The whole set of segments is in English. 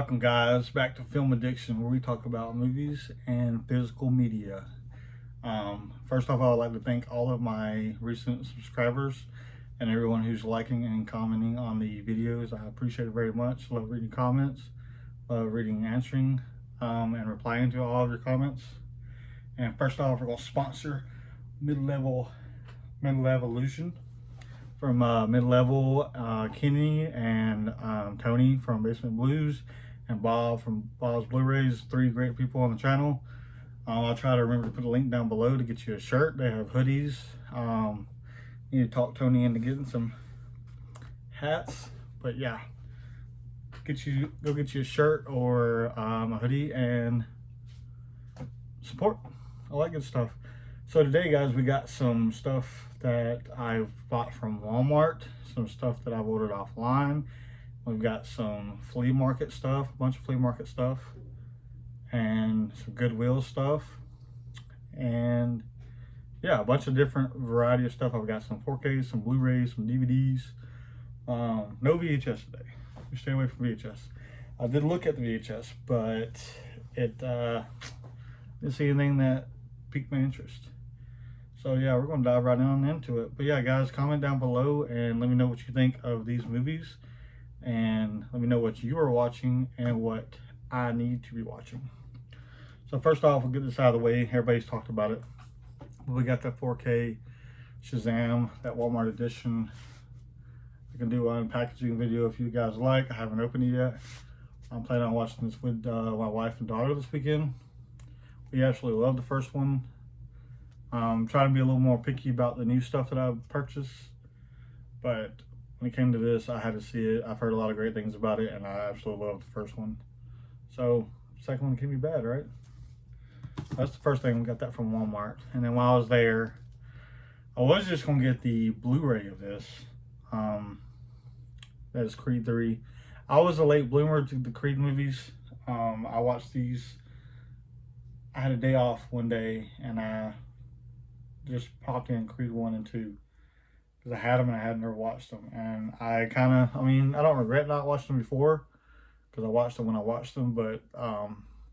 Welcome guys back to Film Addiction, where we talk about movies and physical media. First off, I would like to thank all of my recent subscribers and everyone who's liking and commenting on the videos. I appreciate it very much. Love reading comments, love reading, answering, and replying to all of your comments. And first off, we're going to sponsor Mid-Level Evolution from Mid-Level, Kenny and Tony from Basement Blues, and Bob from Bob's Blu-rays. 3 great people on the channel. I'll try to remember to put a link down below to get you a shirt. They have hoodies. Need to talk Tony into getting some hats, but yeah, go get you a shirt or a hoodie and support. I like good stuff. So today, guys, we got some stuff that I've bought from Walmart, some stuff that I've ordered offline. We've got some flea market stuff, a bunch of flea market stuff, and some Goodwill stuff, and yeah, a bunch of different variety of stuff. I've got some 4Ks, some Blu-rays, some DVDs. No VHS today. We stay away from VHS. I did look at the VHS, but it didn't see anything that piqued my interest. So yeah, we're gonna dive right on into it. But yeah, guys, comment down below and let me know what you think of these movies, and let me know what you are watching and what I need to be watching. So first off, we'll get this out of the way. Everybody's talked about it. We got that 4K Shazam, that Walmart edition. I can do an unpackaging video if you guys like. I haven't opened it yet. I'm planning on watching this with my wife and daughter this weekend. We actually love the first one. Trying to be a little more picky about the new stuff that I've purchased, but when it came to this, I had to see it. I've heard a lot of great things about it, and I absolutely loved the first one. So the second one can't be bad, right? That's the first thing. We got that from Walmart. And then while I was there, I was just gonna get the Blu-ray of this. That is Creed 3. I was a late bloomer to the Creed movies. I watched these. I had a day off one day, and I just popped in Creed 1 and 2 because I had them and I had never watched them, and I don't regret not watching them before because I watched them when I watched them, but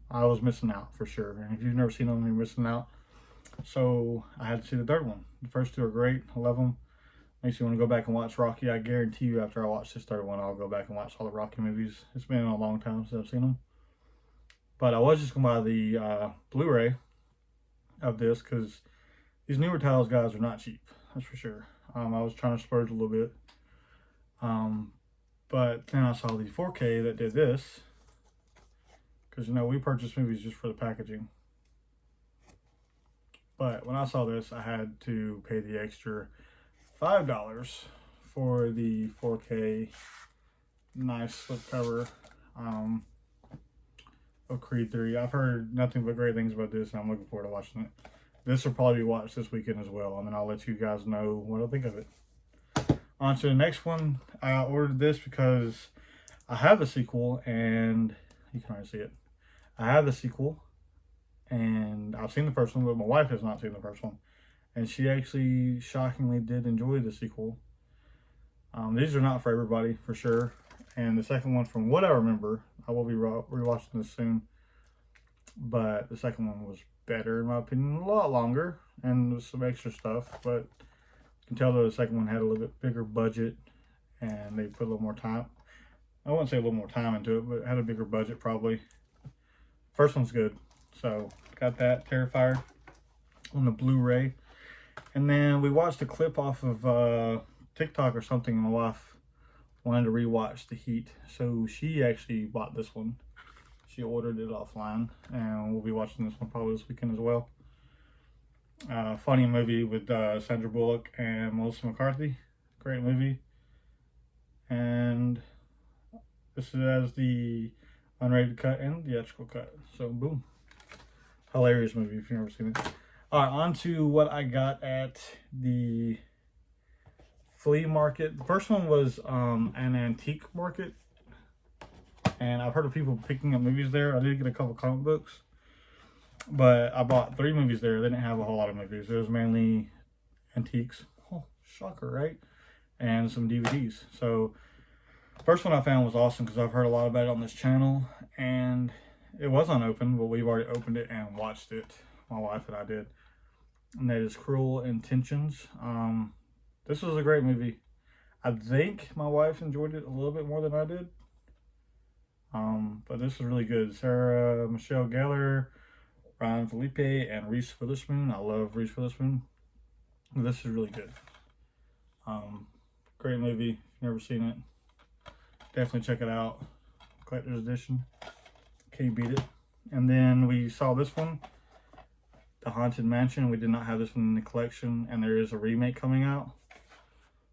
I was missing out for sure. And if you've never seen them, you're missing out. So I had to see the third one. The first 2 are great. I love them. Makes you want to go back and watch Rocky. I guarantee you, after I watch this third one, I'll go back and watch all the Rocky movies. It's been a long time since I've seen them. But I was just going to buy the Blu-ray of this because these newer titles, guys, are not cheap. That's for sure. I was trying to splurge a little bit. But then I saw the 4K that did this. Because, you know, we purchase movies just for the packaging. But when I saw this, I had to pay the extra $5 for the 4K nice slipcover of Creed 3. I've heard nothing but great things about this, and I'm looking forward to watching it. This will probably be watched this weekend as well, and then I'll let you guys know what I think of it. On to the next one. I ordered this because I have the sequel, and you can already see it. I have the sequel, and I've seen the first one, but my wife has not seen the first one. And she actually shockingly did enjoy the sequel. These are not for everybody, for sure. And the second one, from what I remember, I will be rewatching this soon, but the second one was better in my opinion, a lot longer, and with some extra stuff, but you can tell that the second one had a little bit bigger budget, and they put a little more time. I wouldn't say a little more time into it, but it had a bigger budget probably. First one's good, so got that Terrifier on the Blu-ray. And then we watched a clip off of TikTok or something, and my wife wanted to rewatch The Heat, so she actually bought this one. She ordered it offline, and we'll be watching this one probably this weekend as well. Funny movie with Sandra Bullock and Melissa McCarthy. Great movie. And this is the unrated cut and the theatrical cut. So boom. Hilarious movie if you've never seen it. Alright, on to what I got at the flea market. The first one was an antique market, and I've heard of people picking up movies there. I did get a couple comic books, but I bought 3 movies there. They didn't have a whole lot of movies. It was mainly antiques. Oh, shocker, right? And some DVDs. So First one I found was awesome because I've heard a lot about it on this channel, and it was unopened, but we've already opened it and watched it. My wife and I did. And that is Cruel Intentions. This was a great movie. I think my wife enjoyed it a little bit more than I did. But this was really good. Sarah Michelle Gellar, Ryan Felipe, and Reese Witherspoon. I love Reese Witherspoon. This is really good. Great movie. If you've never seen it, definitely check it out. Collector's edition. Can't beat it. And then we saw this one, The Haunted Mansion. We did not have this one in the collection, and there is a remake coming out.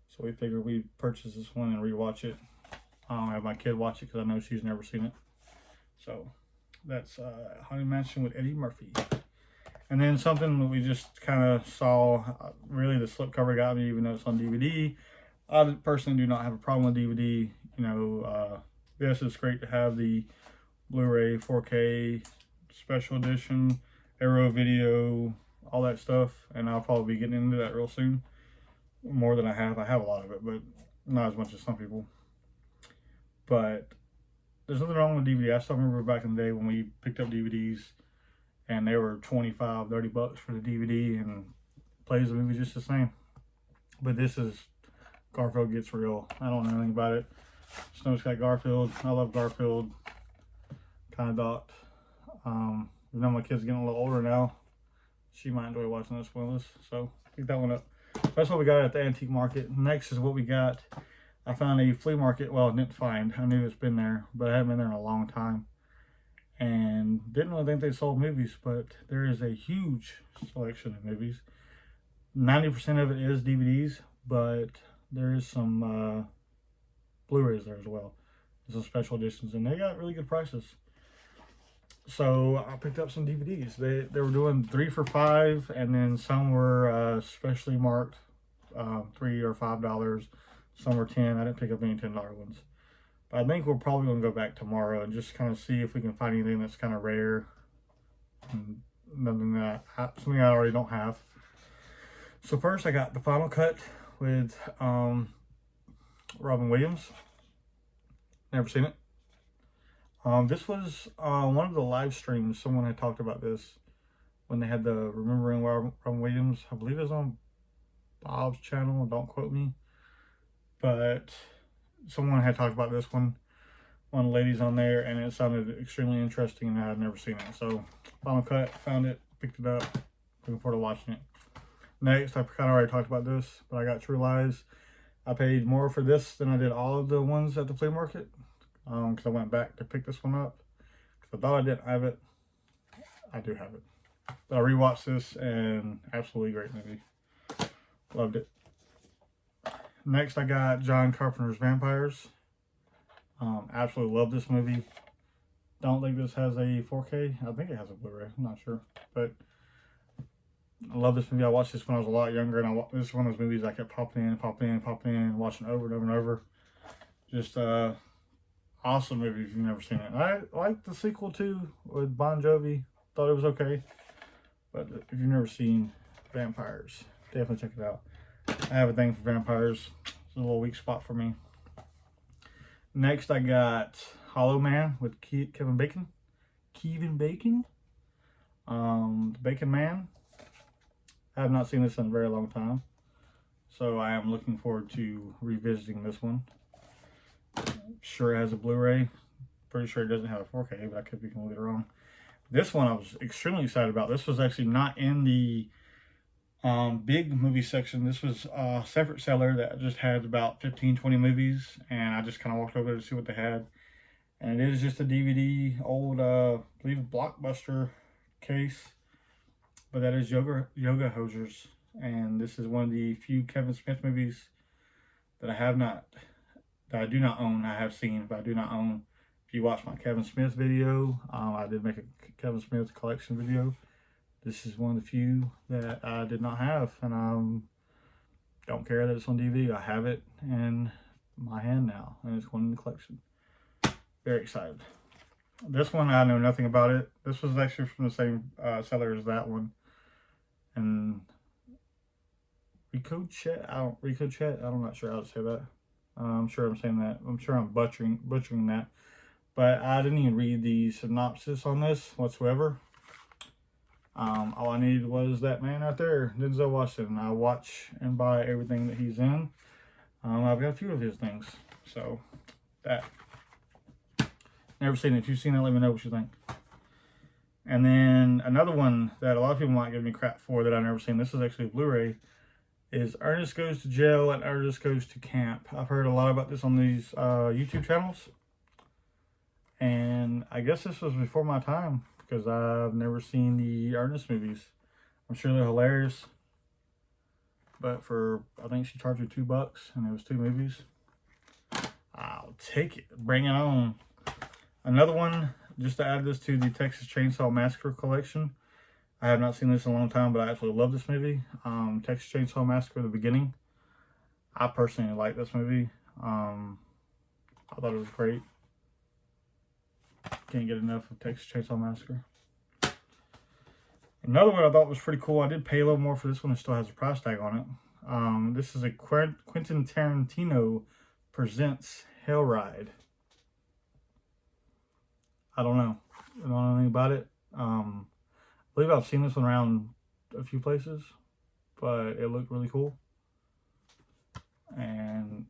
So we figured we'd purchase this one and rewatch it. I'll have my kid watch it because I know she's never seen it. So that's Haunted Mansion with Eddie Murphy. And then something that we just kind of saw, really the slipcover got me, even though it's on DVD. I personally do not have a problem with DVD. You know, yes, it's great to have the Blu-ray 4K special edition, Arrow video, all that stuff. And I'll probably be getting into that real soon. More than I have. I have a lot of it, but not as much as some people. But there's nothing wrong with DVD. I still remember back in the day when we picked up DVDs and they were 25, 30 bucks for the DVD and plays the movie just the same. But this is Garfield Gets Real. I don't know anything about it. Snow's got Garfield. I love Garfield. Kind of thought, you know, my kid's getting a little older now. She might enjoy watching this with us. So pick that one up. That's what we got at the antique market. Next is what we got. I found a flea market. Well, I didn't find. I knew it's been there, but I haven't been there in a long time. And didn't really think they sold movies, but there is a huge selection of movies. 90% of it is DVDs, but there is some Blu-rays there as well. Some special editions, and they got really good prices. So I picked up some DVDs. They were doing 3 for $5, and then some were specially marked $3 or $5. Some were $10. I didn't pick up any $10 ones. But I think we're probably going to go back tomorrow and just kind of see if we can find anything that's kind of rare. And something I already don't have. So first I got the Final Cut with Robin Williams. Never seen it. This was one of the live streams. Someone had talked about this when they had the Remembering Robin Williams. I believe it was on Bob's channel. Don't quote me. But someone had talked about this one of the ladies on there, and it sounded extremely interesting, and I had never seen it. So Final Cut, found it, picked it up, looking forward to watching it. Next, I kind of already talked about this, but I got True Lies. I paid more for this than I did all of the ones at the flea market, because I went back to pick this one up because I thought I didn't have it. I do have it, but I rewatched this, and absolutely great movie. Loved it. Next, I got John Carpenter's Vampires. Absolutely love this movie. Don't think this has a 4K. I think it has a Blu-ray. I'm not sure. But I love this movie. I watched this when I was a lot younger. And this is one of those movies I kept popping in, watching over and over and over. Just awesome movie if you've never seen it. I liked the sequel too with Bon Jovi. Thought it was okay. But if you've never seen Vampires, definitely check it out. I have a thing for vampires. It's a little weak spot for me. Next, I got Hollow Man with Kevin Bacon. The Bacon Man. I have not seen this in a very long time, so I am looking forward to revisiting this one. Sure it has a Blu-ray. Pretty sure it doesn't have a 4K, but I could be completely wrong. This one I was extremely excited about. This was actually not in the big movie section. This was a separate seller that just had about 15-20 movies, and I just kind of walked over there to see what they had. And it is just a DVD, old I believe Blockbuster case, but that is Yoga Hosers. And this is one of the few Kevin Smith movies that I do not own. I have seen, but I do not own. If you watch my Kevin Smith video, I did make a Kevin Smith collection video. This is one of the few that I did not have, and don't care that it's on DVD. I have it in my hand now, and it's going in the collection. Very excited. This one, I know nothing about it. This was actually from the same seller as that one. And Rico Chet, I'm not sure how to say that. I'm sure I'm saying that. I'm sure I'm butchering that. But I didn't even read the synopsis on this whatsoever. All I needed was that man out there, Denzel Washington. I watch and buy everything that he's in. I've got a few of his things. So, that. Never seen it. If you've seen it, let me know what you think. And then another one that a lot of people might give me crap for that I've never seen. This is actually a Blu-ray. Is Ernest Goes to Jail and Ernest Goes to Camp. I've heard a lot about this on these YouTube channels. And I guess this was before my time because I've never seen the Ernest movies. I'm sure they're hilarious. But I think she charged me $2 and it was 2 movies. I'll take it. Bring it on. Another one, just to add this to the Texas Chainsaw Massacre collection. I have not seen this in a long time, but I absolutely love this movie. Texas Chainsaw Massacre, the beginning. I personally like this movie. I thought it was great. Can't get enough of Texas Chainsaw Massacre. Another one I thought was pretty cool. I did pay a little more for this one. It still has a price tag on it. This is a Quentin Tarantino Presents Hell Ride. I don't know. I don't know anything about it. I believe I've seen this one around a few places, but it looked really cool. And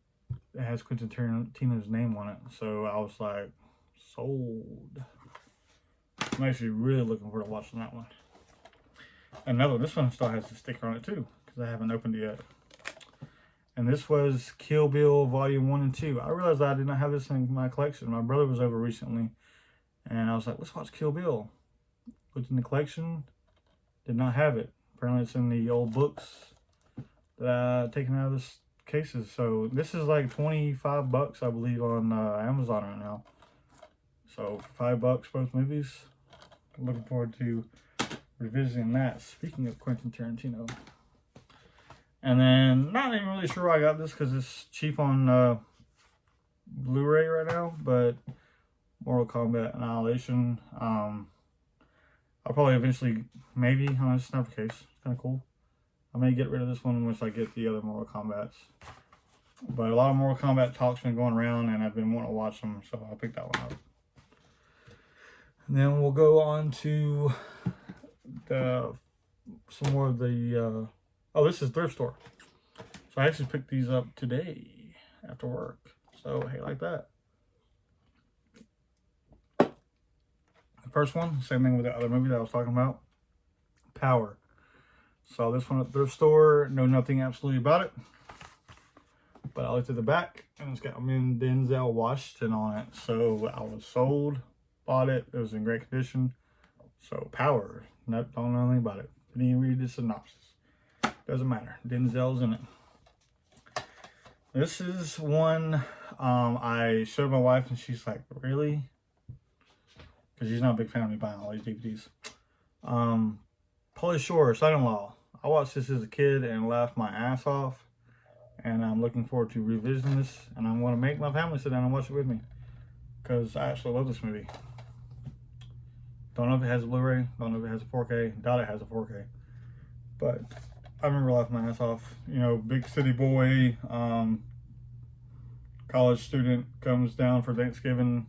it has Quentin Tarantino's name on it. So I was like, sold. I'm actually really looking forward to watching that one. Another one, this one still has the sticker on it too, because I haven't opened it yet. And this was Kill Bill Volume 1 and 2. I realized I did not have this in my collection. My brother was over recently, and I was like, let's watch Kill Bill. Looked in the collection, did not have it. Apparently it's in the old books that I've taken out of this cases. So this is like $25, I believe, on Amazon right now. So $5 both movies. I'm looking forward to revisiting that. Speaking of Quentin Tarantino. And then, not even really sure why I got this because it's cheap on Blu-ray right now, but Mortal Kombat Annihilation. I'll probably eventually, maybe, it's not the case. It's kind of cool. I may get rid of this one once I get the other Mortal Kombats. But a lot of Mortal Kombat talk's been going around, and I've been wanting to watch them, so I'll pick that one up. And then we'll go on to some more of the, oh, this is Thrift Store. So I actually picked these up today after work. So, hey, like that. The first one, same thing with the other movie that I was talking about. Power. Saw this one at Thrift Store. Know nothing absolutely about it. But I looked at the back, and it's got Denzel Washington on it. So I was sold, bought it. It was in great condition. So Power. Nope, don't know anything about it. Didn't even read the synopsis. Doesn't matter. Denzel's in it. This is one I showed my wife, and she's like, really? Because she's not a big fan of me buying all these DVDs. Pauly Shore, Son-in-Law. I watched this as a kid and laughed my ass off. And I'm looking forward to revisiting this. And I'm going to make my family sit down and watch it with me. Because I absolutely love this movie. Don't know if it has a Blu-ray. Don't know if it has a 4K. Doubt it has a 4K. But I remember laughing my ass off. You know, big city boy, college student comes down for Thanksgiving.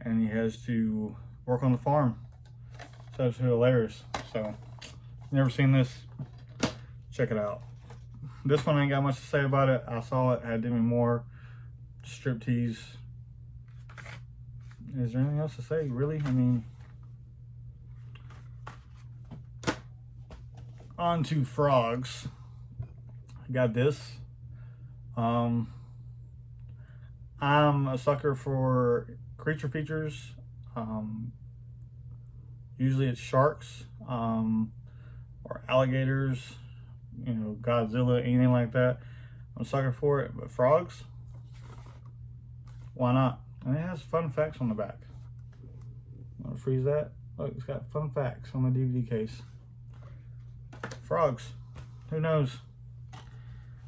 And he has to work on the farm. It's absolutely hilarious. So, never seen this. Check it out. This one ain't got much to say about it. I saw it, had Demi Moore, striptease. Is there anything else to say? Really? I mean, on to frogs. I got this. I'm a sucker for creature features. Usually it's sharks or alligators, you know, Godzilla, anything like that. I'm a sucker for it. But frogs, why not? And it has fun facts on the back. I'm gonna freeze that. Look, it's got fun facts on the DVD case. Frogs, who knows?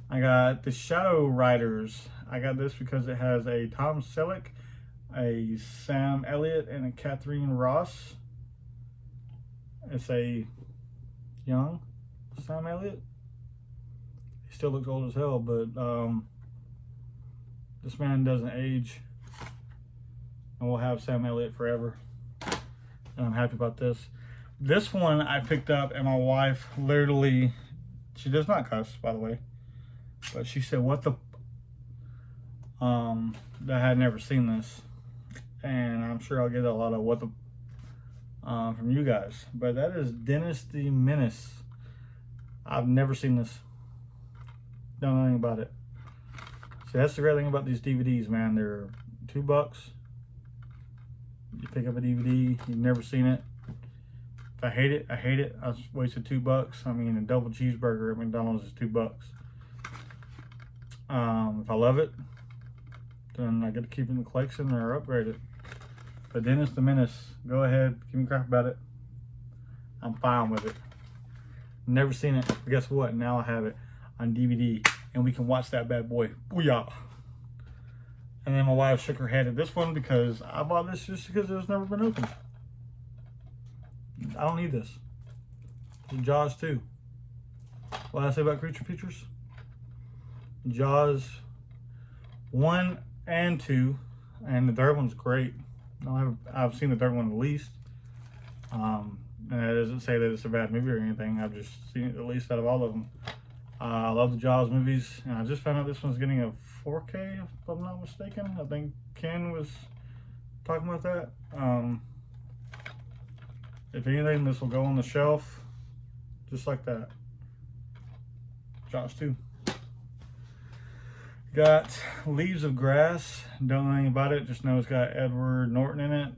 I got the Shadow Riders. I got this because it has a Tom Selleck, a Sam Elliott, and a Catherine Ross. It's a young Sam Elliott. He still looks old as hell, but This man doesn't age, and we'll have Sam Elliott forever. And I'm happy about this. This one I picked up, and my wife literally, she does not cuss, by the way, but she said, "What the?" That I had never seen this, and I'm sure I'll get a lot of "what the" from you guys. But that is Dennis the Menace. I've never seen this. Don't know anything about it. See, that's the great thing about these DVDs, man. They're $2. You pick up a DVD, you've never seen it. If I hate it, I hate it. I wasted $2. I mean, a double cheeseburger at McDonald's is $2. If I love it, then I get to keep it in the collection or upgrade it. But Dennis the Menace, go ahead, give me crap about it. I'm fine with it. Never seen it, but guess what? Now I have it on DVD, and we can watch that bad boy. Booyah! And then my wife shook her head at this one because I bought this just because it was never been opened. I don't need this. Jaws 2. What did I say about Creature Features? Jaws 1 and 2, and the third one's great. I've seen the third one at least. And that doesn't say that it's a bad movie or anything. I've just seen it the least out of all of them. I love the Jaws movies, and I just found out this one's getting a 4K, if I'm not mistaken. I think Ken was talking about that. If anything, this will go on the shelf, just like that. Jaws 2. Got Leaves of Grass. Don't know anything about it, just know it's got Edward Norton in it.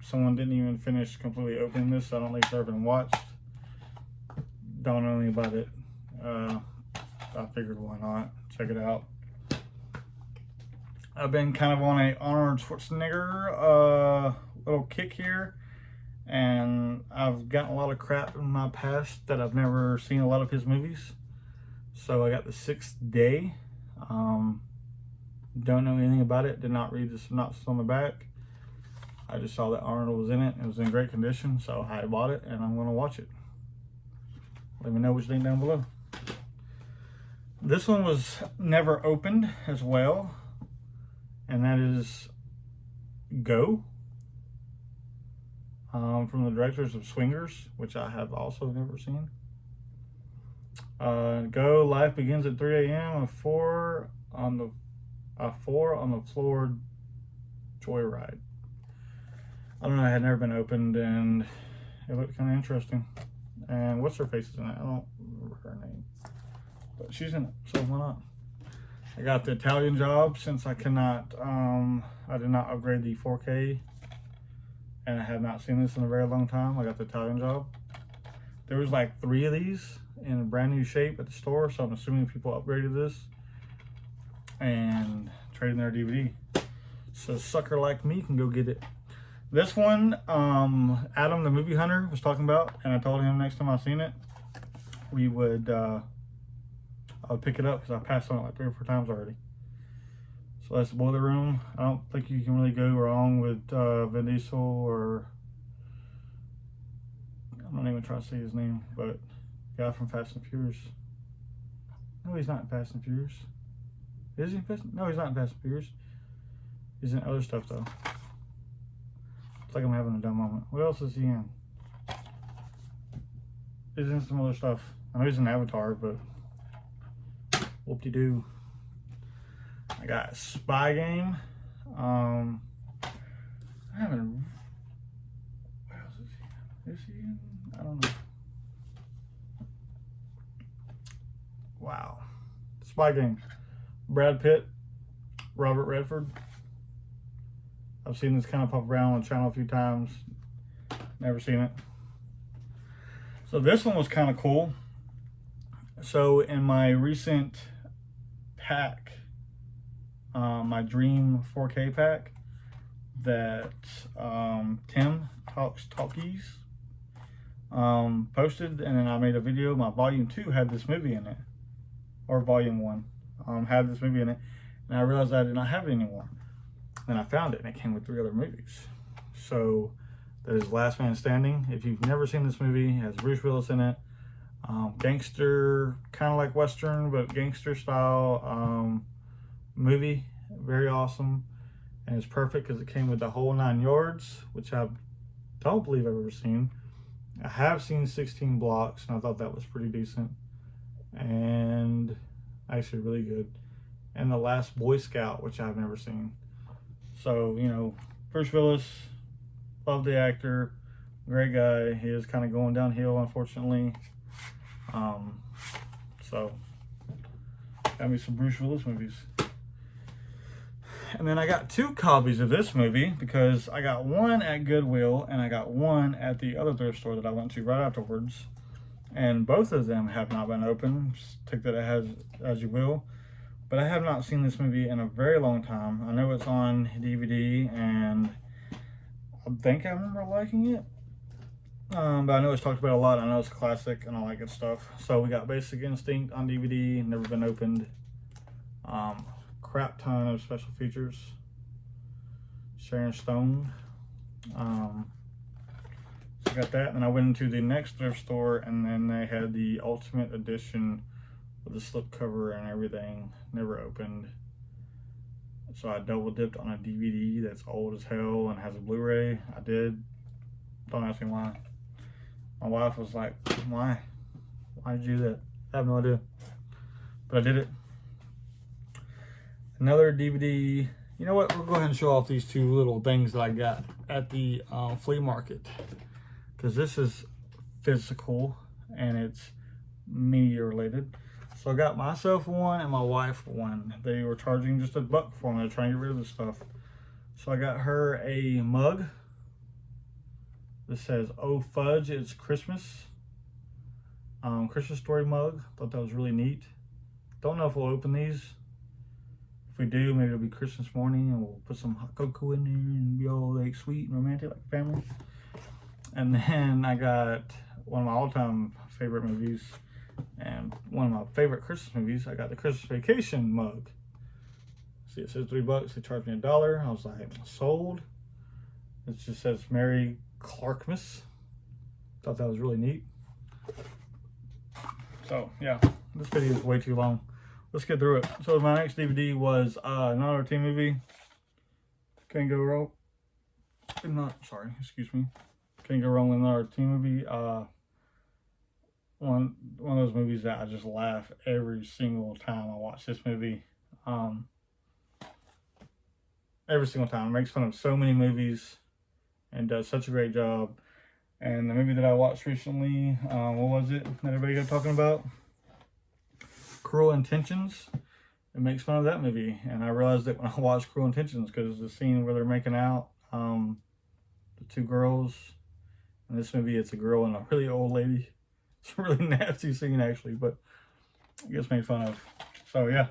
Someone didn't even finish completely opening this, so I don't think it's ever been watched. Don't know anything about it. I figured why not. Check it out. I've been kind of on a Arnold Schwarzenegger little kick here, and I've gotten a lot of crap in my past that I've never seen a lot of his movies. So I got The Sixth Day. Don't know anything about it. Did not read the synopsis on the back. I just saw that Arnold was in it. It was in great condition, so I bought it, and I'm going to watch it. Let me know what you think down below. This one was never opened as well, and that is Go, from the directors of Swingers, which I have also never seen. Go, life begins at 3 a.m. A four on the floor joyride. I don't know, it had never been opened, and it looked kind of interesting. And what's her face is in it? I don't remember her name, but she's in it, so why not? I got The Italian Job, since I cannot, I did not upgrade the 4K, and I have not seen this in a very long time. I got The Italian Job. There was like 3 of these in a brand new shape at the store, so I'm assuming people upgraded this and traded their DVD. So a sucker like me can go get it. This one, Adam the Movie Hunter was talking about, and I told him next time I seen it, we would, I would pick it up because I passed on it like 3 or 4 times already. So that's the Boiler Room. I don't think you can really go wrong with Vin Diesel, or I'm not even trying to say his name, but the guy from Fast and Furious. No, he's not in Fast and Furious. Is he in Fast? No, he's not in Fast and Furious. He's in other stuff though. It's like I'm having a dumb moment. What else is he in? He's in some other stuff. I know he's in Avatar, but whoop-de-doo. I got Spy Game. I haven't. What else is he in? Is he in? I don't know. Wow. Spy Game. Brad Pitt, Robert Redford. I've seen this kind of pop around on the channel a few times. Never seen it. So this one was kind of cool. So in my recent pack, my Dream 4K pack that Tim Talks Talkies posted, and then I made a video. My volume 2 had this movie in it, or volume 1 had this movie in it, and I realized I did not have it anymore. Then I found it, and it came with 3 other movies. So that is Last Man Standing. If you've never seen this movie, it has Bruce Willis in it. Gangster, kind of like Western, but gangster style movie. very awesome, and it's perfect because it came with the whole 9 yards, which I don't believe I've ever seen. I have seen 16 blocks, and I thought that was pretty decent, and actually really good. And the Last Boy Scout, which I've never seen. So, you know, Bruce Willis, love the actor, great guy. He is kind of going downhill, unfortunately. So, got me some Bruce Willis movies. And then I got 2 copies of this movie because I got one at Goodwill and I got one at the other thrift store that I went to right afterwards. And both of them have not been open. Just take that as you will. But I have not seen this movie in a very long time. I know it's on DVD and I think I remember liking it. But I know it's talked about a lot. I know it's a classic and all that good stuff. So we got Basic Instinct on DVD, never been opened. Crap ton of special features. Sharon Stone. So I got that, and I went into the next thrift store, and then they had the Ultimate Edition with the slipcover and everything. Never opened. So I double dipped on a DVD that's old as hell and has a Blu-ray. I did. Don't ask me why. My wife was like, "Why? Why did you do that?" I have no idea, but I did it. Another DVD. You know what? We'll go ahead and show off these 2 little things that I got at the flea market, because this is physical and it's media related. So I got myself one and my wife one. They were charging just $1 for me. They're trying to get rid of this stuff. So I got her a mug. This says, "Oh fudge, it's Christmas." Christmas story mug. Thought that was really neat. Don't know if we'll open these. If we do, maybe it'll be Christmas morning and we'll put some hot cocoa in there and be all like sweet and romantic like family. And then I got one of my all-time favorite movies and one of my favorite Christmas movies. I got the Christmas Vacation mug. See, it says $3. They charged me $1. I was like, sold. It just says Merry Clarkmas. Thought that was really neat. So yeah, this video is way too long. Let's get through it. So my next DVD was another teen movie. Can't go wrong. Excuse me. Can't go wrong with another teen movie. One of those movies that I just laugh every single time I watch this movie. Every single time. It makes fun of so many movies and does such a great job. And the movie that I watched recently, what was it that everybody got talking about? Cruel Intentions. It makes fun of that movie, and I realized it when I watched Cruel Intentions, because the scene where they're making out, the 2 girls. In this movie, it's a girl and a really old lady. It's a really nasty scene, actually, but it gets made fun of. So yeah,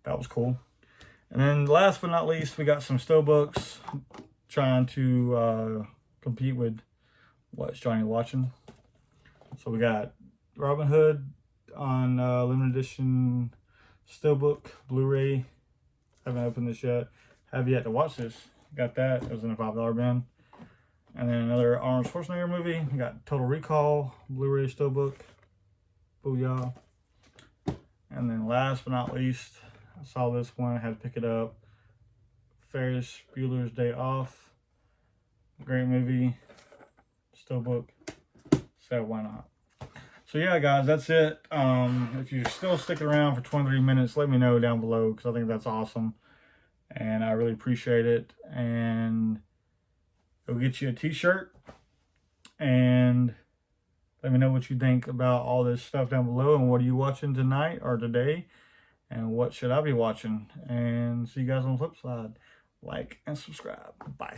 that was cool. And then last but not least, we got some Steelbooks, trying to compete with What's Johnny Watching. So we got Robin Hood on limited edition Steelbook Blu-ray. Haven't opened this yet. Have yet to watch this. Got that. It was in a $5 bin. And then another Arnold Schwarzenegger movie. We got Total Recall Blu-ray Steelbook. Booyah. And then last but not least, I saw this one. I had to pick it up. Ferris Bueller's Day Off. Great movie. Steelbook. So why not? So yeah, guys, that's it. If you're still sticking around for 23 minutes, let me know down below, because I think that's awesome. And I really appreciate it. And it'll get you a t-shirt. And let me know what you think about all this stuff down below. And what are you watching tonight or today? And what should I be watching? And see you guys on the flip side. Like and subscribe. Bye.